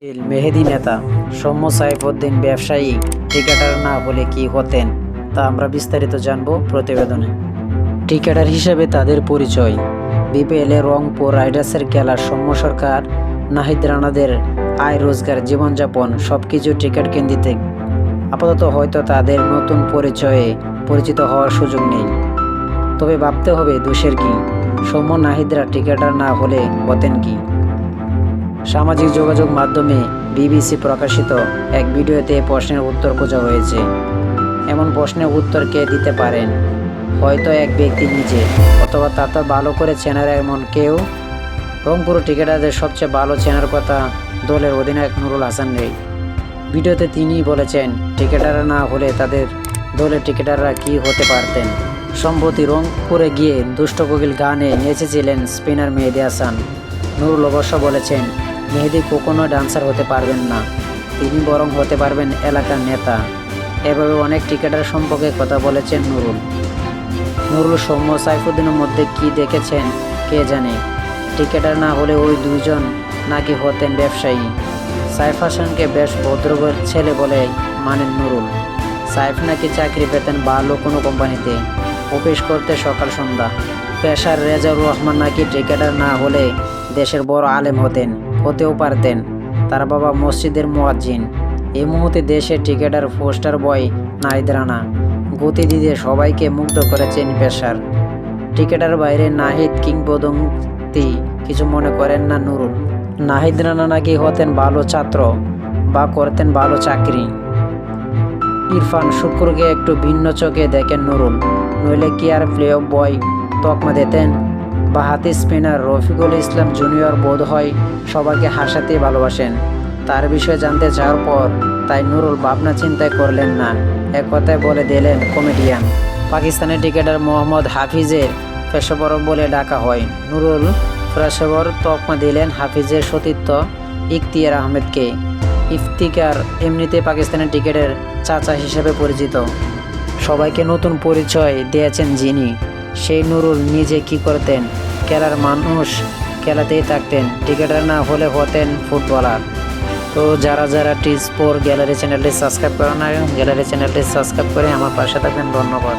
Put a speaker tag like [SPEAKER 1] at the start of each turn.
[SPEAKER 1] মেহেদী নেতা সৌম্য সাইফুদ্দিন ব্যবসায়ী ক্রিকেটার না হলে কি হতেন তা আমরা বিস্তারিত জানব প্রতিবেদনে। ক্রিকেটার হিসেবে তাদের পরিচয়। বিপিএলে রংপুর রাইডার্সের খেলার সৌম্য সরকার, নাহিদ রানাদের আয় রোজগার, জীবনযাপন সবকিছু ক্রিকেট কেন্দ্রিক। আপাতত হয়তো তাদের নতুন পরিচয়ে পরিচিত হওয়ার সুযোগ নেই। তবে ভাবতে হবে দোষের কি? সৌম্য নাহিদরা ক্রিকেটার না হলে হতেন কি? সামাজিক যোগাযোগ মাধ্যমে বিবিসি প্রকাশিত এক ভিডিওতে প্রশ্নের উত্তর খোঁজা হয়েছে। এমন প্রশ্নের উত্তর কে দিতে পারেন? হয়তো এক ব্যক্তি নিজে, অথবা তাতে ভালো করে চেনার এমন কেউ। রংপুর ক্রিকেটারদের সবচেয়ে ভালো চেনার কথা দলের অধিনায়ক নুরুল হাসানের। ভিডিওতে তিনি বলেছেন, ক্রিকেটাররা না হলে তাদের দলের ক্রিকেটাররা কি হতে পারতেন। সম্প্রতি রংপুরে গিয়ে দুষ্ট কোকিল গানে নেচেছিলেন স্পিনার মেহেদী হাসান। নুরুল অবশ্য বলেছেন, মেহেদী কখনো ডান্সার হতে পারবেন না, তিনি বরং হতে পারবেন এলাকার নেতা। এভাবে অনেক ক্রিকেটার সম্পর্কে কথা বলেছেন নুরুল। সৌম্য সাইফুদ্দিনের মধ্যে কি দেখেছেন কে জানে। ক্রিকেটার না হলে ওই দুইজন নাকি হতেন ব্যবসায়ী। সাইফ হাসানকে বেশ ভদ্রঘরের ছেলে বলে মানেন নুরুল। সাইফ নাকি চাকরি পেতেন ভালো কোনো কোম্পানিতে, অফিস করতে সকাল সন্ধ্যা। পেশার রেজাউর রহমান নাকি ক্রিকেটার না হলে দেশের বড় আলেম হতেও পারতেন। তার বাবা মসজিদের মুয়াজ্জিন। এই মুহূর্তে দেশে ক্রিকেটার পোস্টার বয় নাহিদ রানা গতি দিয়ে সবাইকে মুগ্ধ করেছেন পেশার। ক্রিকেটার বাইরে নাহিদ কিংবদন্তি কিছু মনে করেন না নুরুল। নাহিদ রানা নাকি হতেন ভালো ছাত্র বা করতেন ভালো চাকরি। ইরফান শুক্রকে একটু ভিন্ন চোখে দেখেন নুরুল, নইলে কি আর প্লে অফ বয় তকমা দিতেন? বা হাতি স্পিনার রফিকুল ইসলাম জুনিয়র বোধ হয় সবাইকে হাসাতে ভালোবাসেন। তার বিষয়ে জানতে চাওয়ার পর তাই নুরুল ভাবনা চিন্তায় করলেন না, এক কথায় বলে দিলেন কমেডিয়ান। পাকিস্তানের ক্রিকেটার মোহাম্মদ হাফিজের পেশাবর বলে ডাকা হয়। নুরুল পেশাবর তকমা দিলেন হাফিজের সতীর্থ ইখতিয়ার আহমেদকে। ইফতিকার এমনিতে পাকিস্তানের ক্রিকেটের চাচা হিসেবে পরিচিত। সবাইকে নতুন পরিচয় দিয়েছেন যিনি, সেই নুরুল নিজে কি করতেন? খেলার মানুষ খেলাতেই থাকতেন, ক্রিকেটার না হলে হতেন ফুটবলার। তো যারা টি স্পোর্ট গ্যালারি চ্যানেলটি সাবস্ক্রাইব করেন না, গ্যালারি চ্যানেলটি সাবস্ক্রাইব করে আমার পাশে থাকবেন। ধন্যবাদ।